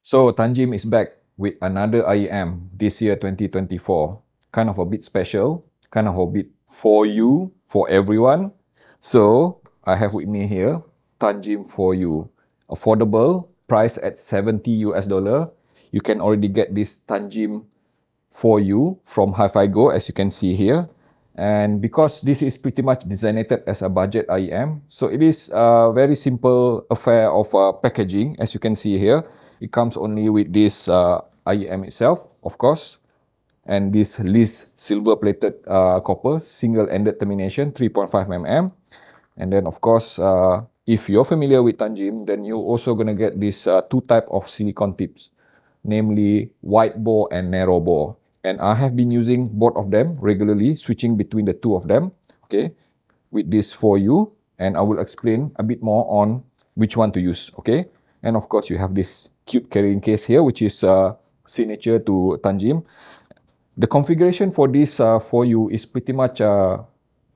So Tanchjim is back with another IEM this year 2024. Kind of a bit special, kind of a bit for you, for everyone. So I have with me here Tanchjim for you. Affordable, priced at 70 US dollar. You can already get this Tanchjim for you from Hi-Fi Go, as you can see here. And because this is pretty much designated as a budget IEM, so it is a very simple affair of packaging, as you can see here. It comes only with this IEM itself, of course, and this Lees silver-plated copper single-ended termination, 3.5 mm. And then, of course, if you're familiar with Tanchjim, then you're also gonna get these two type of silicone tips, namely wide bore and narrow bore. And I have been using both of them regularly, switching between the two of them, okay, with this for you. And I will explain a bit more on which one to use, okay? And of course, you have this cute carrying case here, which is signature to Tanchjim. The configuration for this for you is pretty much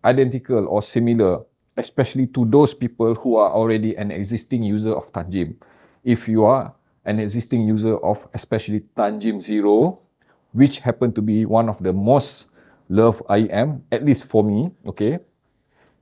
identical or similar, especially to those people who are already an existing user of Tanchjim. If you are an existing user of especially Tanchjim Zero, which happen to be one of the most loved IEM, at least for me, okay,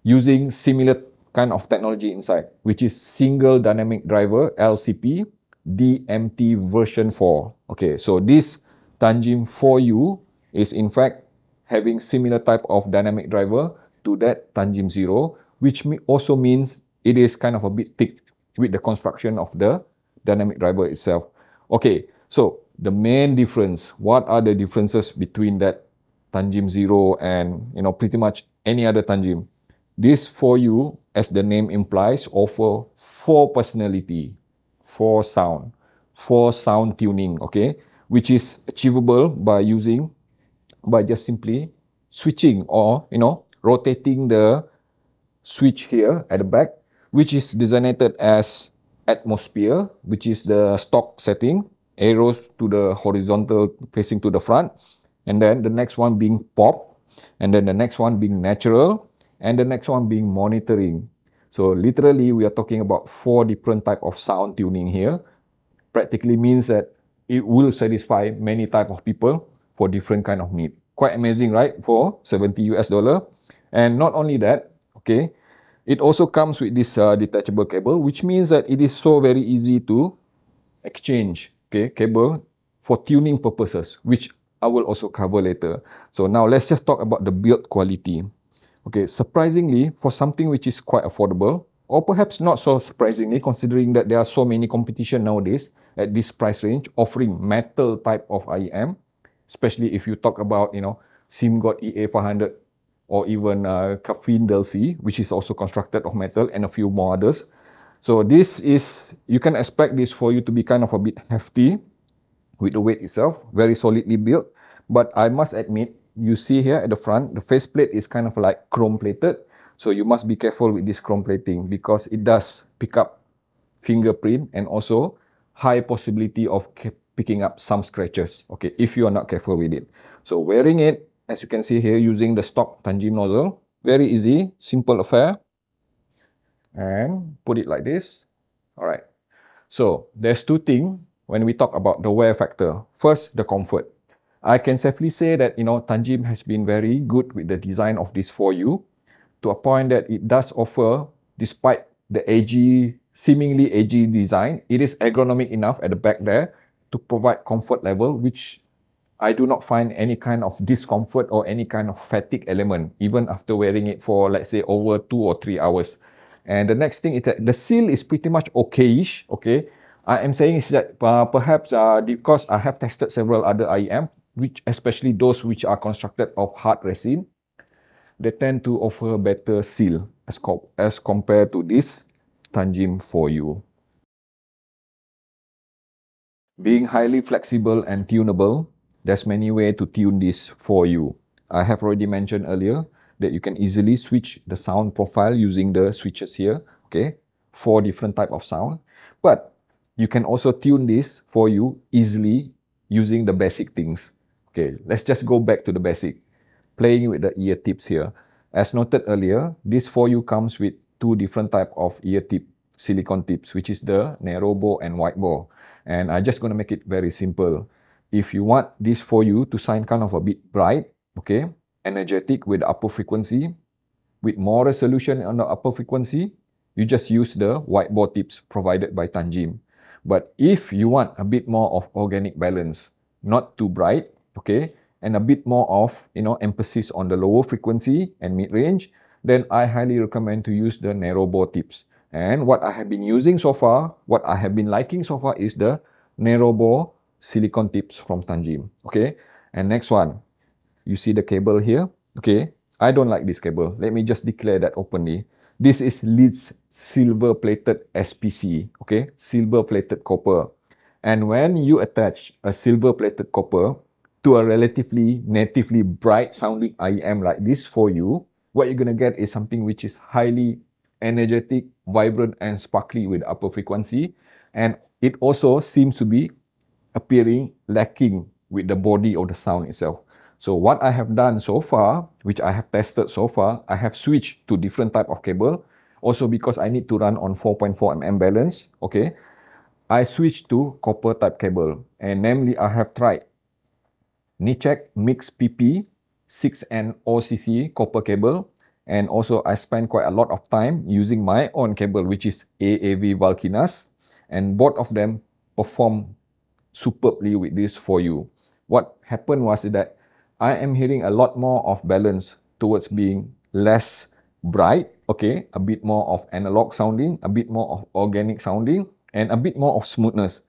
using similar kind of technology inside, which is single dynamic driver LCP DMT version 4. Okay, so this Tanchjim 4U is in fact having similar type of dynamic driver to that Tanchjim Zero, which also means it is kind of a bit thick with the construction of the dynamic driver itself. Okay, so the main difference, what are the differences between that Tanchjim Zero and pretty much any other Tanchjim? This 4U, as the name implies, offer 4 personality, 4 sound tuning, okay, which is achievable by just simply switching or rotating the switch here at the back, which is designated as atmosphere, which is the stock setting, arrows to the horizontal facing to the front, and then the next one being pop, and then the next one being natural, and the next one being monitoring. So literally we are talking about 4 different type of sound tuning here. Practically means that it will satisfy many type of people for different kind of need. Quite amazing, right? For 70 US dollar. And not only that, okay, it also comes with this detachable cable, which means that it is so very easy to exchange, okay, cable for tuning purposes, which I will also cover later. So now let's just talk about the build quality. Okay, surprisingly, for something which is quite affordable, or perhaps not so surprisingly, considering that there are so many competition nowadays at this price range offering metal type of IEM, especially if you talk about, SIMGOT EA500 or even Caffeine Delcy, which is also constructed of metal, and a few more others. So this is, you can expect this for you to be kind of a bit hefty with the weight itself, very solidly built. But I must admit, you see here at the front, the faceplate is kind of like chrome plated. So you must be careful with this chrome plating because it does pick up fingerprint and also high possibility of picking up some scratches, okay, if you are not careful with it. So wearing it, as you can see here, using the stock Tanchjim nozzle, very easy, simple affair. And put it like this. All right. So there's 2 things when we talk about the wear factor. First, the comfort. I can safely say that, Tanchjim has been very good with the design of this 4U to a point that it does offer, despite the seemingly edgy design, it is ergonomic enough at the back there to provide comfort level, which I do not find any kind of discomfort or any kind of fatigue element, even after wearing it for, let's say, over 2 or 3 hours. And the next thing is that the seal is pretty much okay-ish, okay? I am saying is that perhaps because I have tested several other IEM, which especially those which are constructed of hard resin, they tend to offer a better seal as compared to this Tanchjim 4U. Being highly flexible and tunable, there's many ways to tune this 4U. I have already mentioned earlier that you can easily switch the sound profile using the switches here, okay? 4 different type of sound. But you can also tune this 4U easily using the basic things. Okay, let's just go back to the basic. Playing with the ear tips here. As noted earlier, this 4U comes with 2 different type of ear tip. silicon tips, which is the narrow bore and wide bore. And I'm just going to make it very simple. If you want this for you to sound kind of a bit bright, okay, energetic with upper frequency, with more resolution on the upper frequency, you just use the wide bore tips provided by Tanchjim. But if you want a bit more of organic balance, not too bright, okay, and a bit more of, emphasis on the lower frequency and mid-range, then I highly recommend to use the narrow bore tips. And what I have been using so far, what I have been liking so far is the narrow bore silicon tips from Tanchjim, okay? And next one, you see the cable here, okay? I don't like this cable. Let me just declare that openly. This is Leeds silver-plated SPC, okay? Silver-plated copper. And when you attach a silver-plated copper to a relatively natively bright-sounding IEM like this for you, what you're gonna get is something which is highly energetic, vibrant, and sparkly with upper frequency. And it also seems to be appearing lacking with the body of the sound itself. So what I have done so far, which I have tested so far, I have switched to different type of cable. Also because I need to run on 4.4 mm balance, okay? I switched to copper type cable. And namely, I have tried Nichek Mix PP 6N OCC copper cable. And also I spent quite a lot of time using my own cable, which is AAV Valkinas. And both of them perform superbly with this for you. What happened was that I am hearing a lot more of balance towards being less bright, okay, a bit more of analog sounding, a bit more of organic sounding, and a bit more of smoothness.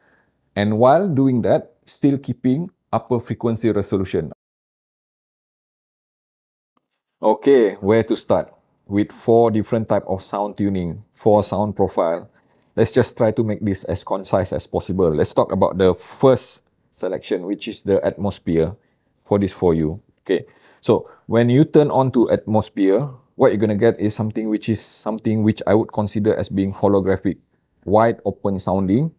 And while doing that, still keeping upper frequency resolution. Okay, where to start? With 4 different type of sound tuning, 4 sound profile. Let's just try to make this as concise as possible. Let's talk about the first selection, which is the atmosphere. For this for you, okay. So when you turn on to atmosphere, what you're gonna get is something which I would consider as being holographic, wide open sounding,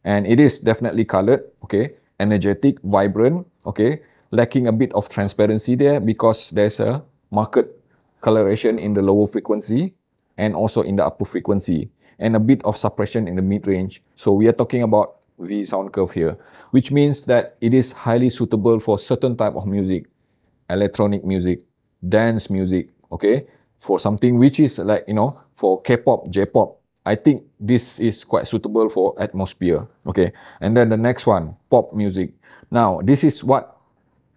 and it is definitely colored, okay, energetic, vibrant, okay, lacking a bit of transparency there because there's a marked coloration in the lower frequency and also in the upper frequency, and a bit of suppression in the mid-range. So we are talking about V sound curve here, which means that it is highly suitable for certain type of music, electronic music, dance music, okay? For something which is like, for K-pop, J-pop, I think this is quite suitable for atmosphere, okay? And then the next one, pop music. Now, this is what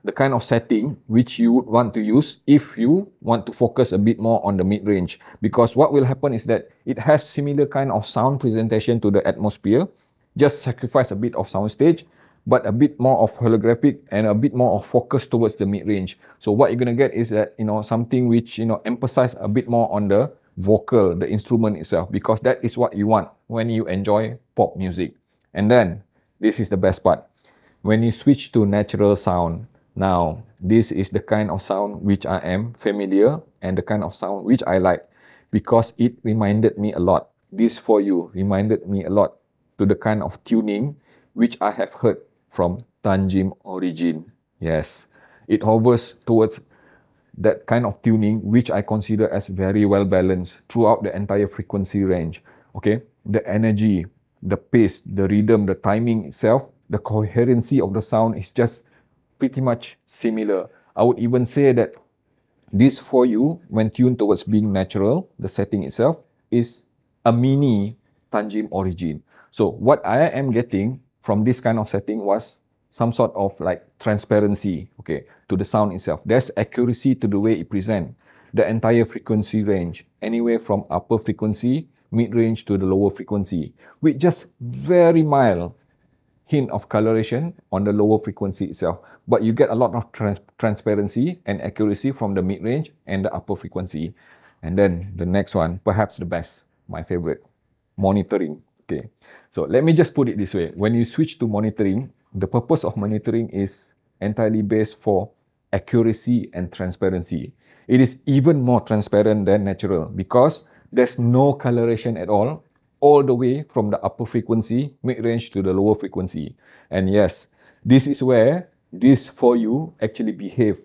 the kind of setting which you would want to use if you want to focus a bit more on the mid-range, because what will happen is that it has similar kind of sound presentation to the atmosphere, just sacrifice a bit of soundstage, but a bit more of holographic and a bit more of focus towards the mid-range. So what you're gonna get is that, something which, emphasize a bit more on the vocal, the instrument itself, because that is what you want when you enjoy pop music. And then, this is the best part. When you switch to natural sound, now, this is the kind of sound which I am familiar and the kind of sound which I like, because it reminded me a lot. This for you reminded me a lot to the kind of tuning which I have heard from Tanchjim origin. Yes, it hovers towards that kind of tuning which I consider as very well balanced throughout the entire frequency range. Okay, the energy, the pace, the rhythm, the timing itself, the coherency of the sound is just pretty much similar. I would even say that this for you, when tuned towards being natural, the setting itself is a mini Tanchjim origin. So what I am getting from this kind of setting was some sort of like transparency, okay, to the sound itself. There's accuracy to the way it presents the entire frequency range, anywhere from upper frequency, mid-range to the lower frequency, with just very mild hint of coloration on the lower frequency itself. But you get a lot of transparency and accuracy from the mid-range and the upper frequency. And then the next one, perhaps the best, my favorite, monitoring. Okay, so let me just put it this way. When you switch to monitoring, the purpose of monitoring is entirely based for accuracy and transparency. It is even more transparent than natural because there's no coloration at all the way from the upper frequency, mid-range to the lower frequency. And yes, this is where this for you actually behave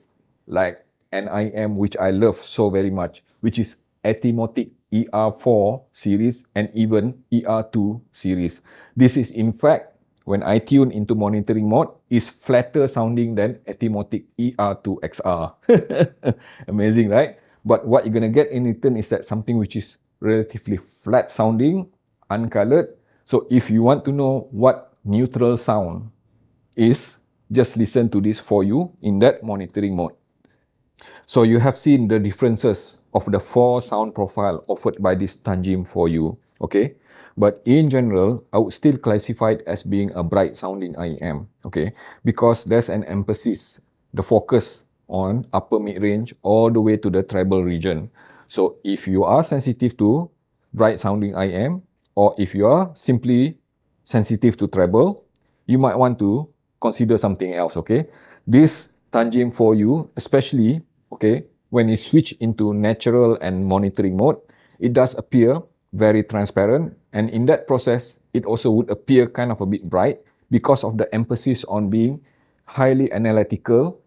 like an IEM which I love so very much, which is atymotic ER4 series, and even ER2 series. This is in fact, when I tune into monitoring mode, is flatter sounding than Etimotic ER2 XR. Amazing, right? But what you're going to get in return is that something which is relatively flat sounding, uncolored. So if you want to know what neutral sound is, just listen to this for you in that monitoring mode. So you have seen the differences of the 4 sound profile offered by this Tanchjim 4U, okay? But in general, I would still classify it as being a bright sounding IEM, okay? Because there's an emphasis, the focus on upper mid-range all the way to the treble region. So if you are sensitive to bright sounding IEM, or if you are simply sensitive to treble, you might want to consider something else, okay? This Tanchjim 4U, especially, okay, when you switch into natural and monitoring mode, it does appear very transparent, and in that process, it also would appear kind of a bit bright because of the emphasis on being highly analytical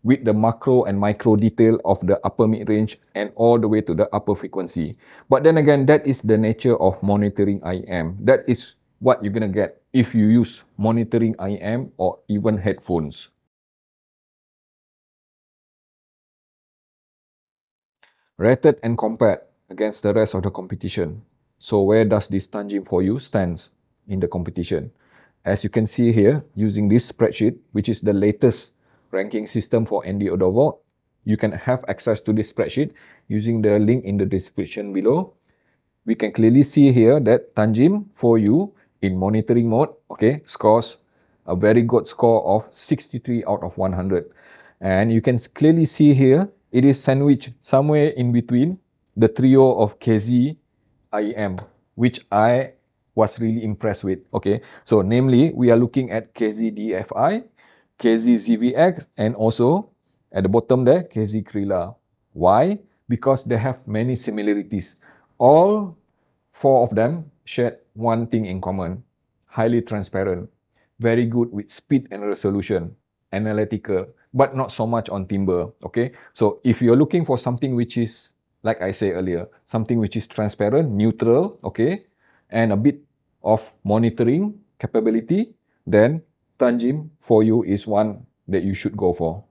with the macro and micro detail of the upper mid-range and all the way to the upper frequency. But then again, that is the nature of monitoring IEM. That is what you're going to get if you use monitoring IEM or even headphones. Rated and compared against the rest of the competition. So where does this Tanchjim 4U stands in the competition? As you can see here, using this spreadsheet, which is the latest ranking system for ND Odor, you can have access to this spreadsheet using the link in the description below. We can clearly see here that Tanchjim 4U in monitoring mode, okay, scores a very good score of 63 out of 100. And you can clearly see here, it is sandwiched somewhere in between the trio of KZ IEM, which I was really impressed with, okay. So namely, we are looking at KZ DFI, KZ ZVX, and also at the bottom there, KZ Krilla. Why? Because they have many similarities. All 4 of them shared one thing in common: highly transparent, very good with speed and resolution, analytical, but not so much on timbre, okay? So if you're looking for something which is, like I said earlier, something which is transparent, neutral, okay, and a bit of monitoring capability, then Tanchjim 4U is one that you should go for.